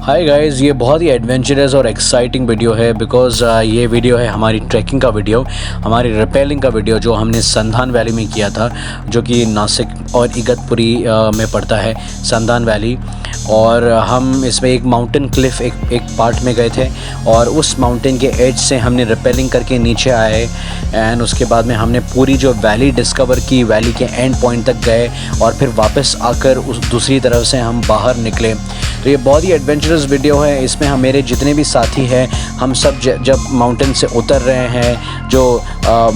Hi guys, ये बहुत ही adventurous और एक्साइटिंग वीडियो है बिकॉज़ ये वीडियो है हमारी ट्रैकिंग का वीडियो, हमारी रिपेलिंग का वीडियो जो हमने संधान वैली में किया था, जो कि नासिक और इगतपुरी में पड़ता है संधान वैली। और हम इसमें एक माउंटेन क्लिफ एक पार्ट में गए थे और उस माउंटेन के एज से हमने रिपेलिंग करके नीचे आए एंड उसके बाद में हमने पूरी जो वैली डिस्कवर की, वैली के एंड पॉइंट तक गए और फिर वापस आकर उस दूसरी तरफ से हम बाहर निकले। तो ये बहुत ही एडवेंचरस वीडियो है। इसमें हम मेरे जितने भी साथी हैं हम सब जब माउंटेन से उतर रहे हैं, जो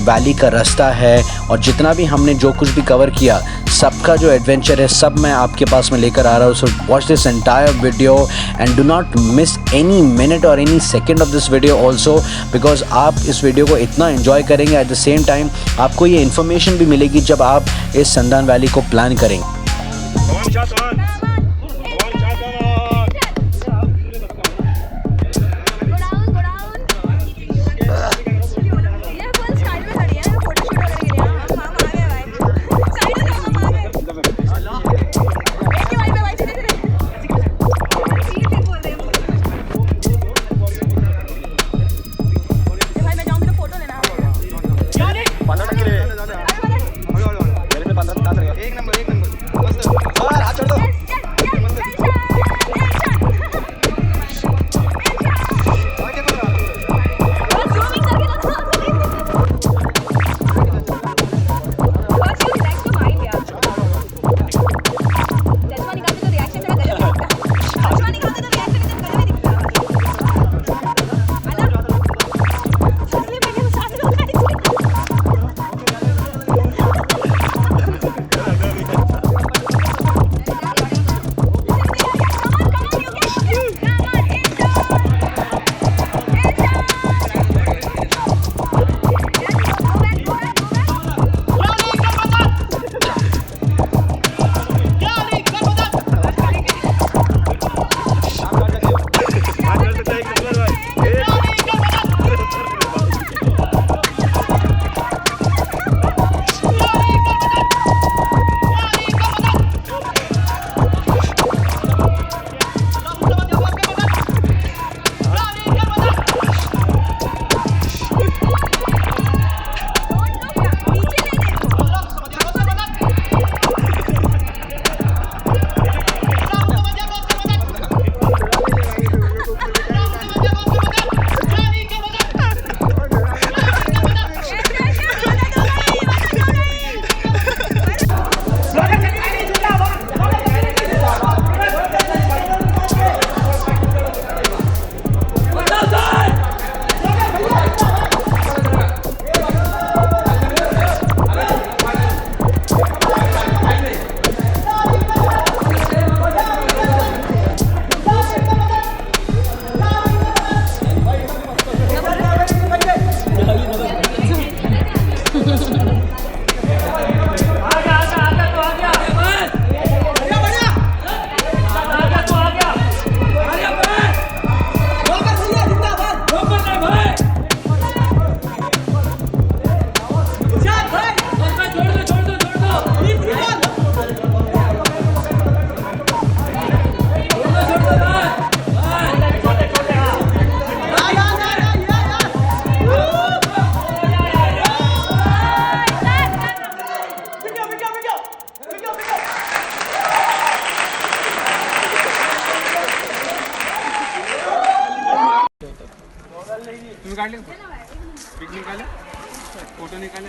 वैली का रास्ता है और जितना भी हमने जो कुछ भी कवर किया, सबका जो एडवेंचर है सब मैं आपके पास में लेकर आ रहा हूँ। So watch this entire video and do not miss any minute और any second of this video also, because आप इस वीडियो को इतना एंजॉय करेंगे, एट द सेम टाइम आपको ये इन्फॉर्मेशन भी मिलेगी जब आप इस संधान वैली को प्लान करेंगे। निकाल ले, पिक निकाले, फोटो निकाले।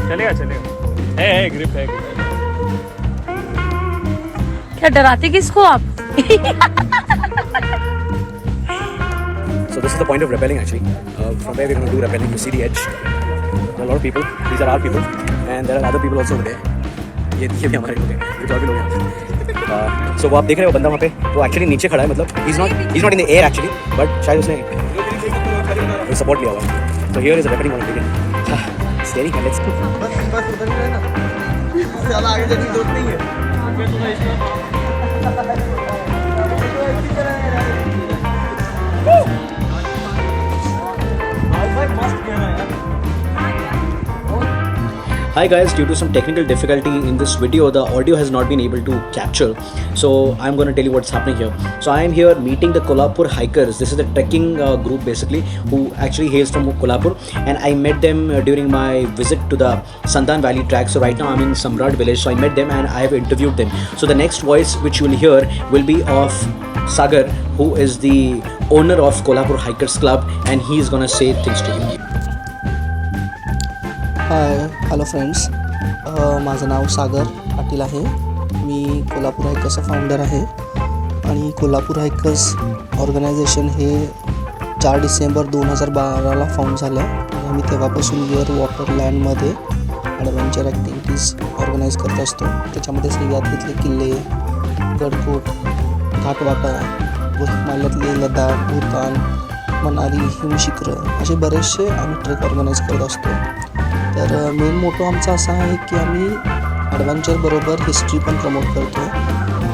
चलेगा चलेगा, है ग्रिप है। क्या डराते किसको आप? So this is the point of rappelling actually. From where we're going to do rappelling, you see the edge. There are a lot of people. These are our people, and there are other people also over there. ये भी हमारे लोग हैं, कुछ और भी लोग हैं। So वो आप देख रहे हो बंदा वहाँ पे, वो एक्चुअली नीचे खड़ा है, मतलब he's not in the air actually, but शायद उसने सपोर्ट लिया हुआ। So here is a rappelling on again. Scary, let's go. बस उधर ही रहना, इससे ज़्यादा आगे जाने की जरूरत नहीं है। Hi guys, due to some technical difficulty in this video, the audio has not been able to capture. So I'm going to tell you what's happening here. So I am here meeting the Kolhapur hikers. This is the trekking group basically who actually hails from Kolhapur, and I met them during my visit to the Sandhan Valley track. So right now I'm in Samrat village. So I met them and I have interviewed them. So the next voice which you will hear will be of Sagar, who is the owner of Kolhapur Hikers Club, and he is going to say things to you. Hi hello friends, माझं नाव सागर पाटील आहे. मी Kolhapur हायकर्सचा founder आहे आणि Kolhapur hikers organisation हे 4 December 2012ला found झालं आणि आम्ही तेव्हापासून एअर वॉटर लँडमध्ये ॲडव्हेंचर ॲक्टिव्हिटीज ऑर्गनाईज करत असतो. त्याच्यामध्ये सह्याद्रीतले किल्ले, गडकोट, घाटवाटा व हिमालयातले लडाख, भूतान, मनाली, हिमशिखरं असे बरेचसे आम्ही ट्रेक ऑर्गनाईज करत असतो. तर मेन मोटो आमचा असा आहे की आम्ही ॲडव्हेंचरबरोबर हिस्ट्री पण प्रमोट करतो.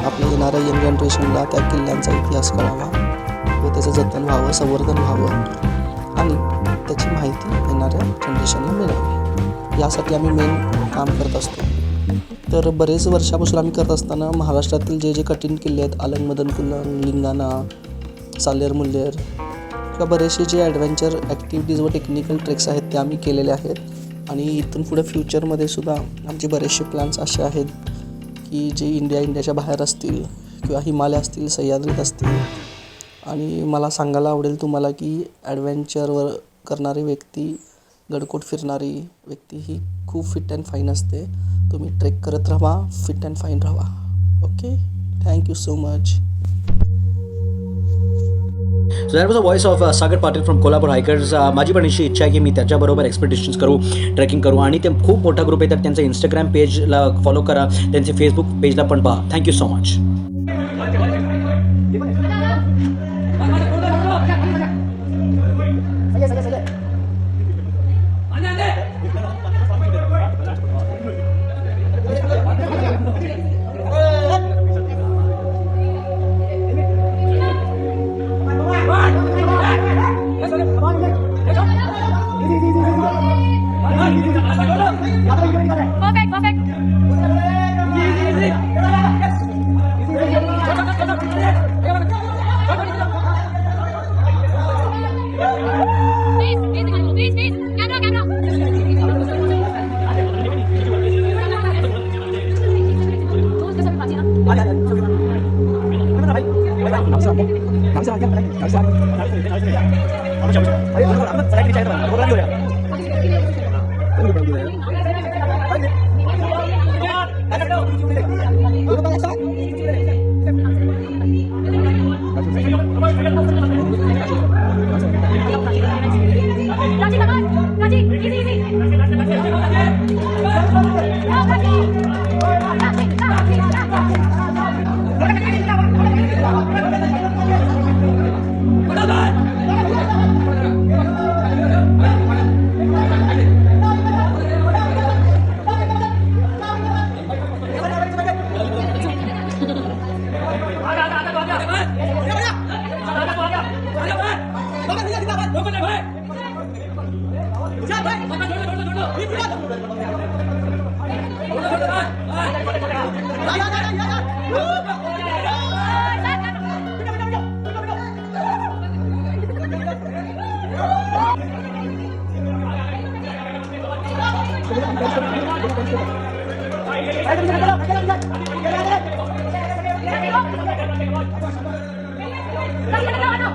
आपल्या येणाऱ्या यंग जनरेशनला त्या किल्ल्यांचा इतिहास कळावा व त्याचं जतन व्हावं, संवर्धन व्हावं आणि त्याची माहिती येणाऱ्या जनरेशनला मिळावी, यासाठी आम्ही मेन काम करत असतो. तर बरेच वर्षापासून आम्ही करत असताना महाराष्ट्रातील जे कठीण किल्ले आहेत, अलंग, मदनकुल्लम, लिंगाणा, सालेर, मुल्लेर किंवा बरेचसे जे ॲडव्हेंचर ॲक्टिव्हिटीज व टेक्निकल ट्रेक्स आहेत ते आम्ही केलेले आहेत. आणि इथून पुढे फ्युचरमध्ये सुद्धा आमचे बरेचसे प्लॅन्स असे आहेत की जे इंडियाच्या बाहेर असतील किंवा हिमालय असतील, सह्याद्रीत असतील. आणि मला सांगायला आवडेल तुम्हाला की ॲडव्हेंचरवर करणारी व्यक्ती, गडकोट फिरणारी व्यक्ती ही खूप फिट अँड फाईन असते. तुम्ही ट्रेक करत राहा, फिट अँड फाईन राहा. Okay, thank you so much. So that was the voice of Sagar Patil from Kolhapur Hikers. माझी पण अशी इच्छा आहे की मी त्याच्याबरोबर एक्सपेडिशन्स करू, ट्रेकिंग करू. आणि ते खूप मोठा ग्रुप आहे, तर त्यांचं इंस्टाग्राम पेजला फॉलो करा, त्यांचे फेसबुक पेजला पण पहा. Thank you so much.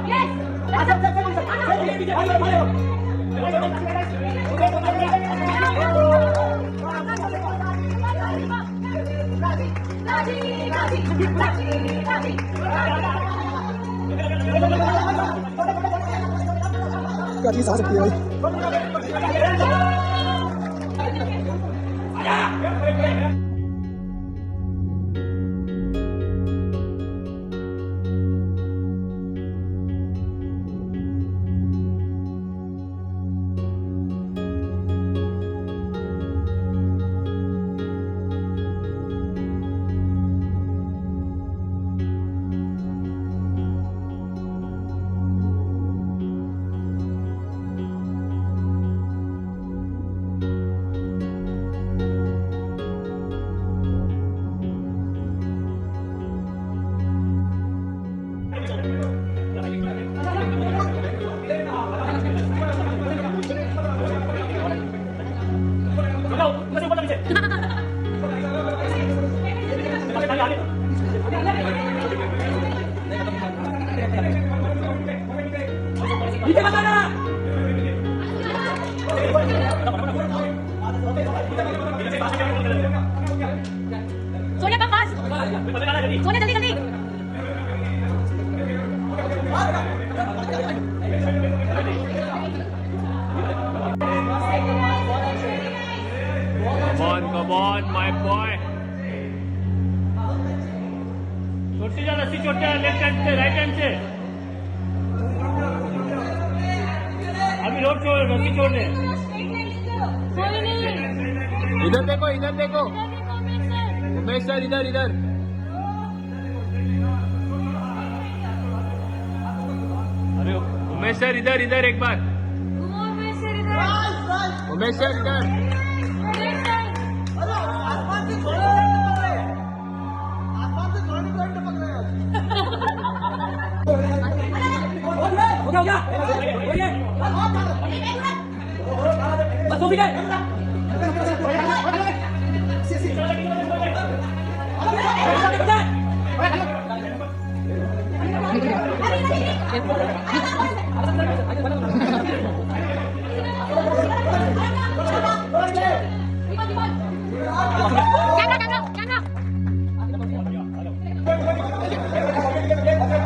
Yes. क्या चीज़ आ सकती है भाई। सोनिया का पास सोनिया जल्दी जल्दी Come on, my boy. छोटी जा रस्सी छोटे लेफ्ट हैंड से राइट हैंड से अभी रोड छोड़ रस्सी छोड़ दे कोई नहीं इधर देखो उमेश सर इधर अरे उमेश सर इधर एक बार उमेश सर इधर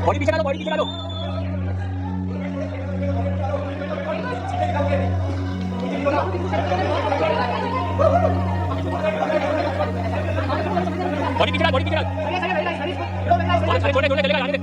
बॉडी पीछे लो बॉडी पीछे छोटे चलेगा आने दे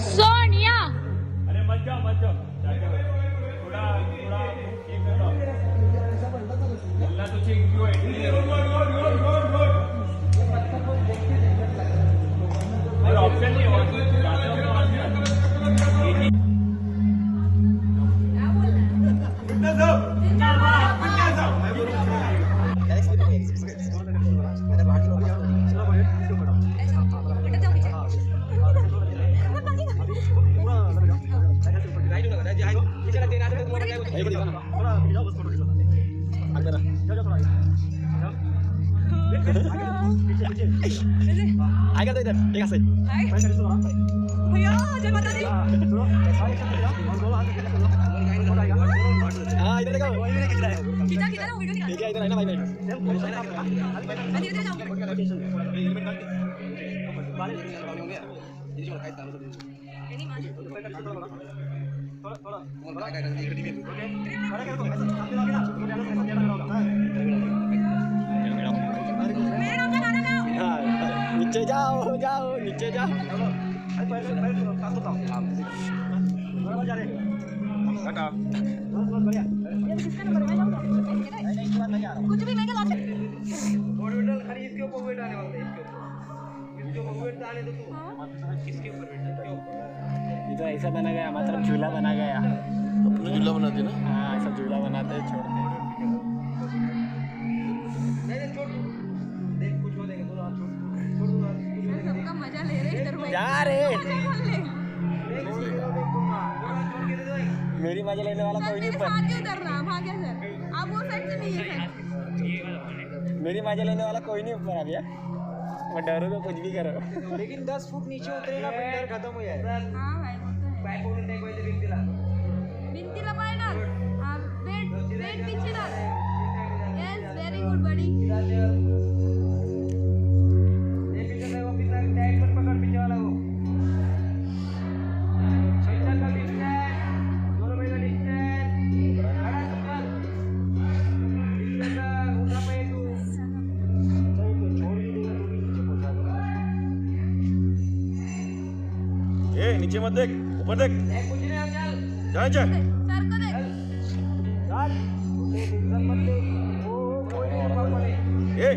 सोनिया अरे मत जाओ थोड़ा ठीक है ना तुझे भैया जय माता दी खींचा खींचा ना वीडियो निकाल मैं धीरे धीरे जाऊंगा नहीं मान मेरे नाम का गाना गाओ नीचे जाओ जाओ नीचे जाओ किसका नंबर मैं जाऊंगा कुछ भी मैं क्या ला सकती ये तो ऐसा बना गया मतलब झूला बना गया झूला बनाते ना हाँ ऐसा झूला बनाते हैं छोड़ते हैं सबका मजा ले रहे इधर बैठ जा रे मजा बोल ले मेरी मजा लेने वाला सर कोई नहीं मेरे पर साथ ही उतर रहा भाग्य सर आप वो साइड से नहीं है सर मेरी मजा लेने वाला कोई नहीं ऊपर अभी मैं डरूंगा कुछ भी करो लेकिन 10 फुट नीचे उतरेगा बिल्डर खत्म हो जाएगा हाँ भाई वो तो है भिंतीला पाय डाल हाँ वेट वेट पीछे डाल यस वेरी गुड बडी नीचे मत देख ऊपर देख जा सर को देख ए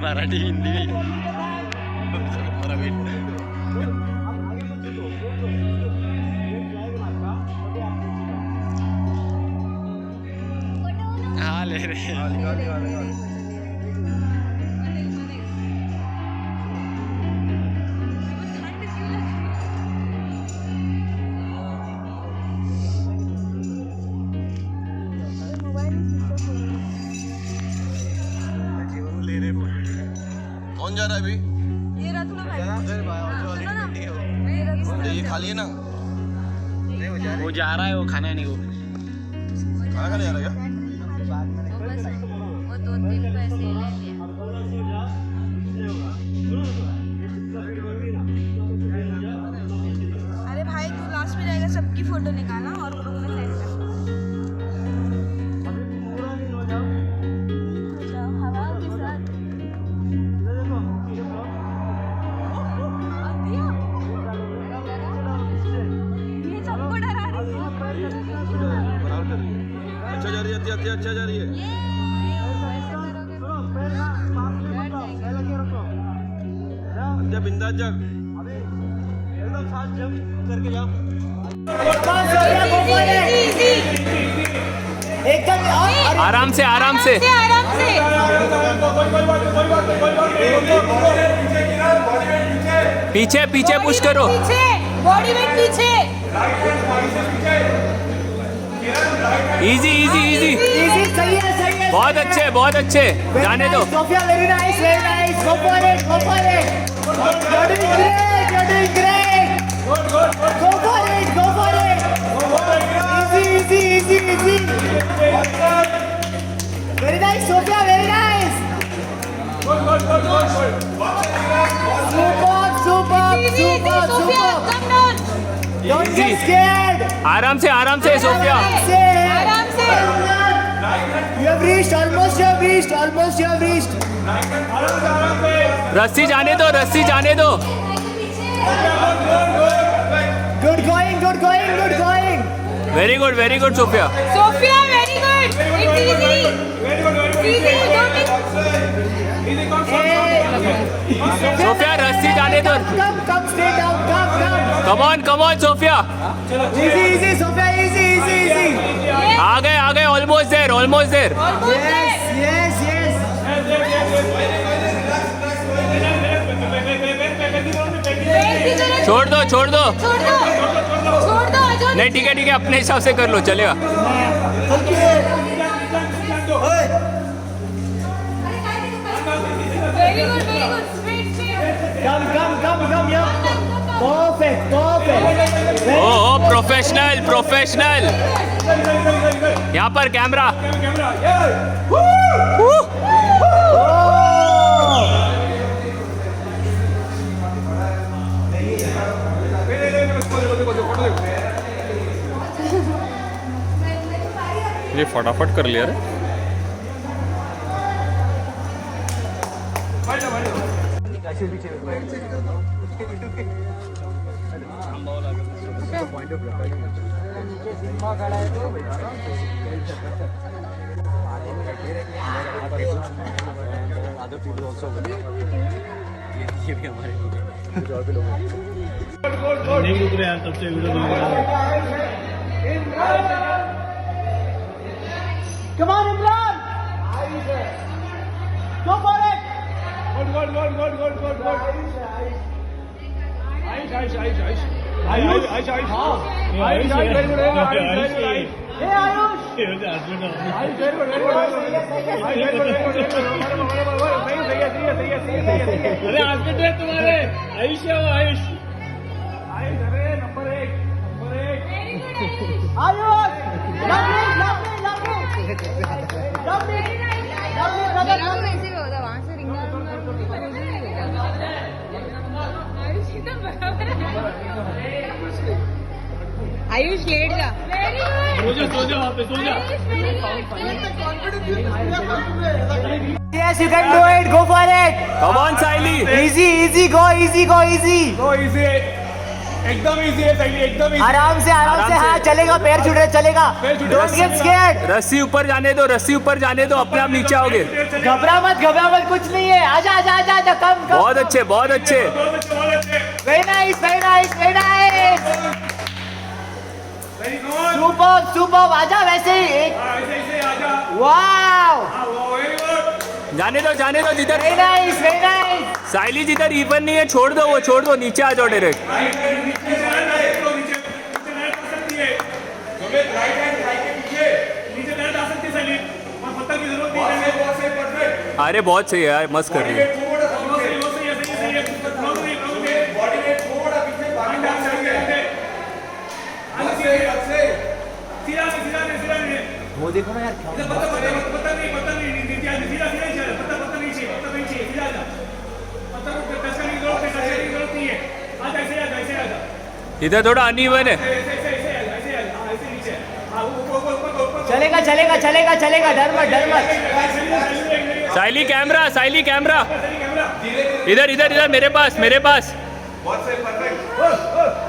मराठी हिंदी हाँ ले रहे कौन जा रहा है अभी ये रहा थोड़ा भाई सुनो ना ये खाली है ना वो जा रहा है वो खाना नहीं वो खाना खाने जा रहा है क्या वो 2-3 पैसे ले लिया अरे भाई तू लास्ट में जाएगा सबकी फोटो निकालना और ग्रुप में सेंड कर जाओ हवा के साथ ये सबको डरा रही है अच्छा जा रही है अच्छा जा रही है अच्छा बिंदास जा एकदम फास्ट जंप करके जाओ एकदम आराम से आराम से पीछे पीछे पुश करो बॉडी वेट पीछे इजी इजी इजी इजी सही है बहुत अच्छे जाने दो Sophia very nice go for it you're doing great go for it easy very nice Sophia very nice super don't get scared आराम से सोफिया आराम से you have रस्सी जाने दो, रस्सी जाने दो। Very good Sophia. Sophia, very good. It's easy. Easy. Sophia रस्सी जाने दो। Come on Sophia. आ गए ऑलमोस्ट देयर। Almost there. छोड़ दो छोड़ दो आजो। नहीं ठीक है अपने हिसाब से कर लो चलेगा। Very good. Straight. ओ प्रोफेशनल। यहाँ पर कैमरा। ये फटाफट कर लिया रे। नहीं रुक रहे यार, तब से वीडियो बना रहा हूं। Come on, Imran! Go for it! Good. Ayush, very good. Hey, Ayush! अरे हस्बैंड है तुम्हारे, आयुष है वो, आयुष। नंबर एक। Ayush! Lovely, brother. ऐसे होता वहाँ से रिंग आयुष लेट जा। सो जा वहाँ पे, सो जा। Yes, you can do it. Go for it. Come on Saili. Easy. Go easy. एकदम इजी है साइली, एकदम इजी। आराम से हाँ, चलेगा। पैर छूट रहे, चलेगा। Don't get scared. रस्सी ऊपर जाने दो, अपने आप नीचे आओगे। घबरा मत, कुछ नहीं है। आजा, कम। बहुत अच्छे। Very nice. Superb. आजा वैसे ही। Wow. जाने दो जिधर। Very nice. साइली जिधर इवन नहीं है छोड़ दो, नीचे आ जाओ डायरेक्ट। अरे बहुत सही है यार, मस्त कर रही है। वो देखो ना यार, इधर थोड़ा अनइवन है। चलेगा। डर मत। साइली कैमरा। इधर मेरे पास।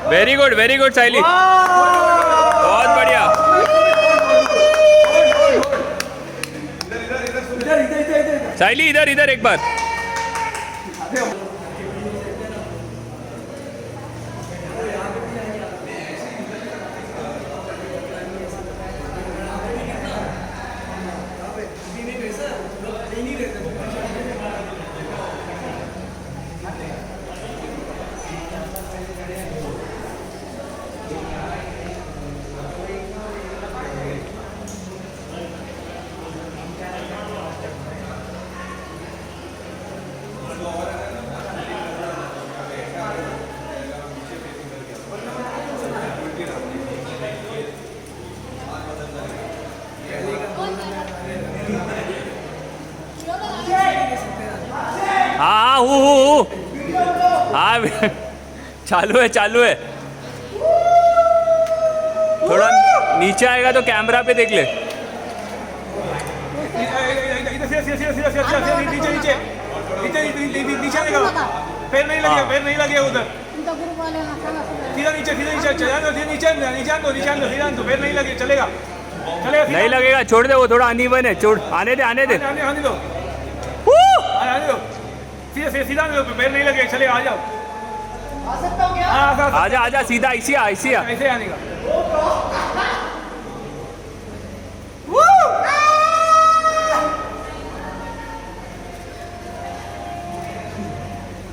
वेरी गुड साइली, बहुत बढ़िया। साइली इधर एक बार। हाँ चालू है। थोड़ा नीचे आएगा तो कैमरा पे देख ले। सीधा सीधा सीधा सीधा सीधा नीचे नीचे नीचे नीचे लगेगा, पैर नहीं लगेगा उधर, सीधा नीचे चला दो, नीचे दो, पैर नहीं लगे, चलेगा चलेगा, नहीं लगेगा, छोड़ दे, वो थोड़ा अनइवन है, छोड़, आने दे आने दो, सीधा आने दो, पैर नहीं लगे, चलेगा, आ जाओ, आजा आजा, सीधा ऐसे ऐसे आने का।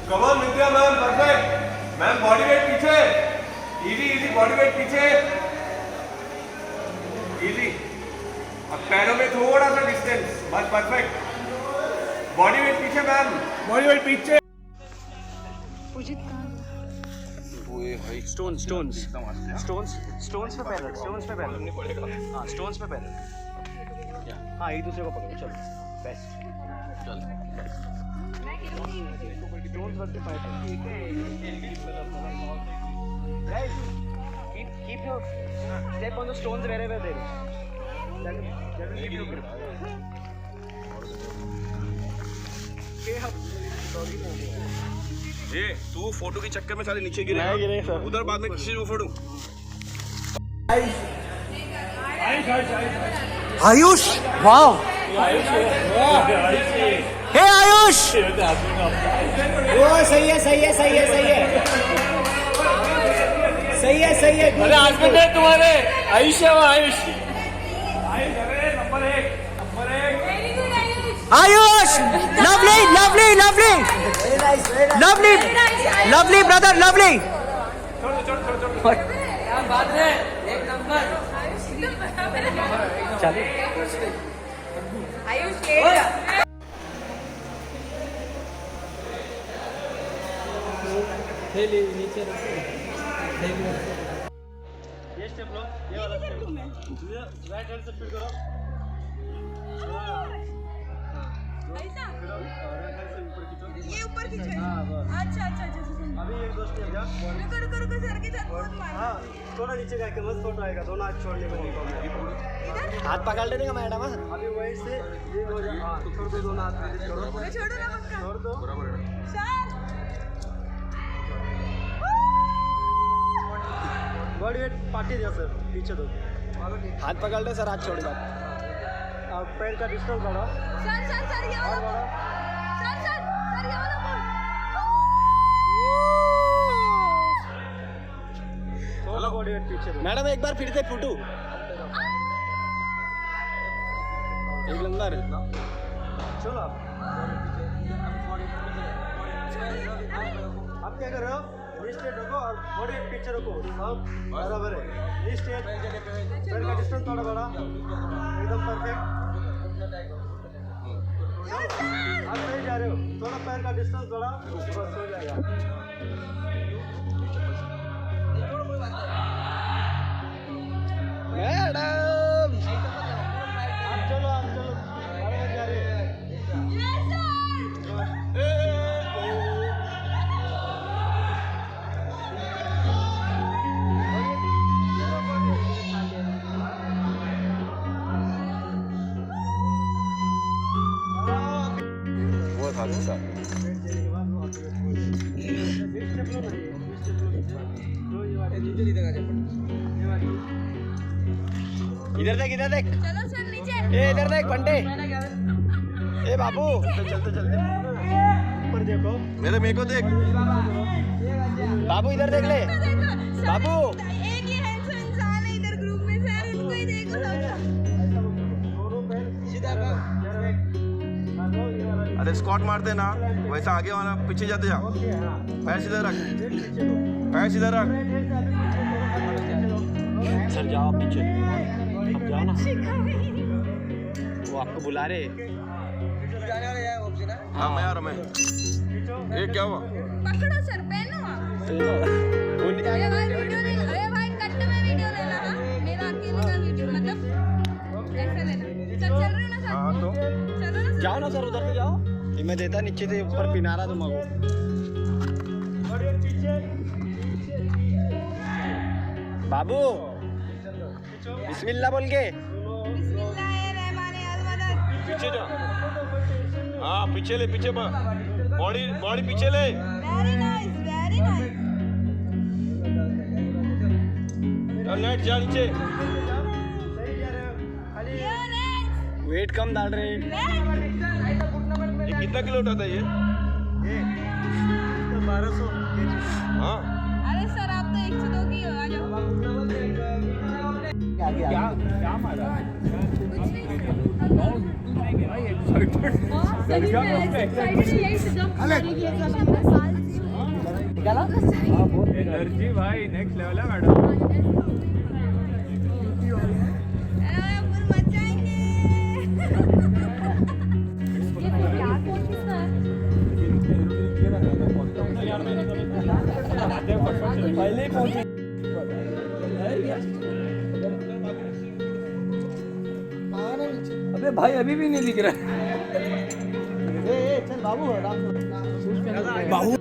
Kamal Nitya ma'am, perfect ma'am, body weight पीछे, इजी बॉडी वेट पीछे, इजी, अब पैरों में थोड़ा सा डिस्टेंस, बस परफेक्ट, बॉडी वेट पीछे मैम, बॉडी वेट पीछे, स्टोन्स पे पैरल, हाँ स्टोन्स पे पैरल, हाँ एक दूसरे को पकड़ो, चलो बेस्ट, चल Guys, keep your step on the stones wherever there is. That will give you grip. ये तू फोटो के चक्कर में सारे नीचे गिरे उधर, बाद में किसी को फोटो। आयुष, वाव, हे आयुष, सही है। अरे हस्बैंड है तुम्हारे, आयुष है वो, Ayush. Ayush, lovely brother, lovely. ये स्टेप लो, ये वाला स्टेप, राइट हैंड से फील करो, ये ऊपर खींचो, अच्छा, अभी एक दो स्टेप जा, रुको सर के साथ बहुत मारो, हाँ थोड़ा नीचे जाके मस्त फोटो आएगा, दोनों हाथ छोड़ने को, हाथ पकड़ लेने का मैडम, अभी वहीं से ये हो जाए, हाँ छोड़ दो, दोनों हाथ रिलीज करो, मैं छोड़ो ना पक्का, छोड़ दो, सर बॉडी वेट पार्टी दिया सर, पीछे दो, हाथ पकड़ ले सर, हाथ छोड़ दो, अब पैर का डिस्टेंस बढ़ाओ, सर ये वाला बोल, सर ये वाला बोल, थोड़ा बॉडी वेट पीछे दो, मैडम एक बार फिर से फोटो, एक नंबर, चलो आप क्या कर रहे हो, नी स्ट्रेट रखो और बॉडी वेट पीछे रखो, सब बराबर है, नी स्ट्रेट, पैर का डिस्टेंस थोड़ा बढ़ा, एकदम परफेक्ट, आप सही जा रहे हो, थोड़ा पैर का डिस्टेंस बढ़ा, बस हो जाएगा, मैडम आप चलो बराबर जा रहे हैं, इधर देख, चलो सर नीचे, इधर देख बंटे, ए बाबू, चलते ऊपर देखो, मेरे को देख, बाबू इधर देख ले, देखो सर, बाबू, एक ही हैंडसम इंसान है इधर ग्रुप में, सर उनको ही देखो सब, अरे स्क्वाट मारते ना वैसा आगे वाला पीछे जाते जाओ, पैर सीधा रख, सर जाओ पीछे, अब जाओ ना, वो आपको बुला रहे, हाँ मैं आ रहा, मैं ये क्या हुआ, पकड़ो सर, पहनो आप, अरे भाई वीडियो ले, अरे भाई कट में वीडियो लेना, हाँ मेरा अकेले का वीडियो, मतलब ऐसे लेना, सर चल रहे हो ना सर, हाँ तो चलो ना जाओ ना सर, उधर से जाओ, ये मैं देता नीचे से ऊपर पिनारा तुमको, बाबू बिस्मिल्लाह बोल के, बिस्मिल्लाहिर्रहमानिर्रहीम, पीछे जा हाँ पीछे ले पीछे बॉडी बॉडी पीछे ले very nice very nice net जा नीचे वेट कम डाल रहे हैं ये कितना किलो उठाता है ये 1200 हाँ अरे सर आप तो 102 की हो आ जाओ एनर्जी भाई नेक्स्ट लेवल है मैडम फुल मचाएंगे पहले ही पहुंचे अबे भाई अभी भी नहीं दिख रहा चल बाबू बाहू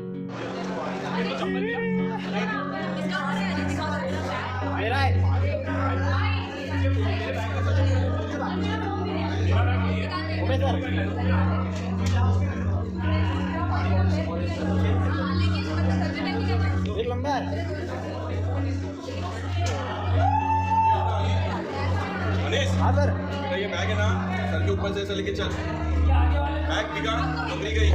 एक लंबा है हाँ सर बेटा ये बैग है ना सर के ऊपर से ऐसा लेके चल बैग बिगा नौकरी गई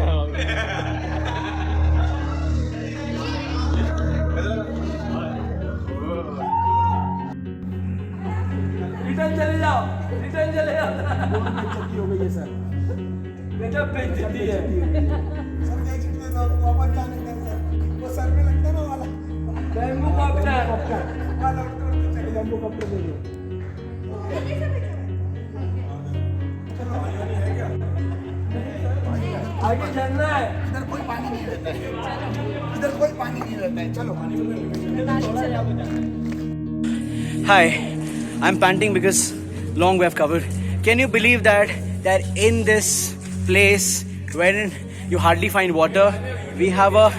रिटर्न चले जाओ हो गई है सर गजब बेइज्जती है वो सर में लगता है ना वाला बैम्बू कॉप्टर जम्बू कपड़े दे दो आगे चलना है इधर कोई पानी नहीं रहता है चलो Hi, I'm panting because long we have covered. Can you believe that in this place wherein you hardly find water, we have a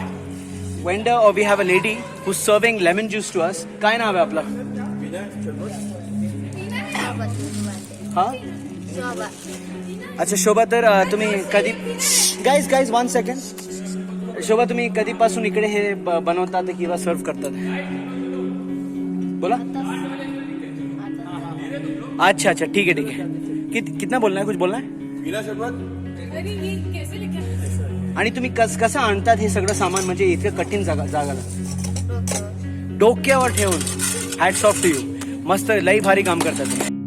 vendor or we have a lady who's serving lemon juice to us. काय नाव आहे आपलं? हाँ? अच्छा शोभा तर तुम्ही कधी guys 1 second शोभा तुम्ही कधीपासून इकडे हे बनवतात किंवा सर्व करतात बोला अच्छा ठीक है कितना बोलना है कुछ बोलना है बिना शरबत आणि तुम्ही कसं आणतात हे सगळं सामान म्हणजे इतकं कठीण जागाला डोक्यावर ठेवून हॅट्स ऑफ टू यू मस्त लई भारी काम करतात तुम्ही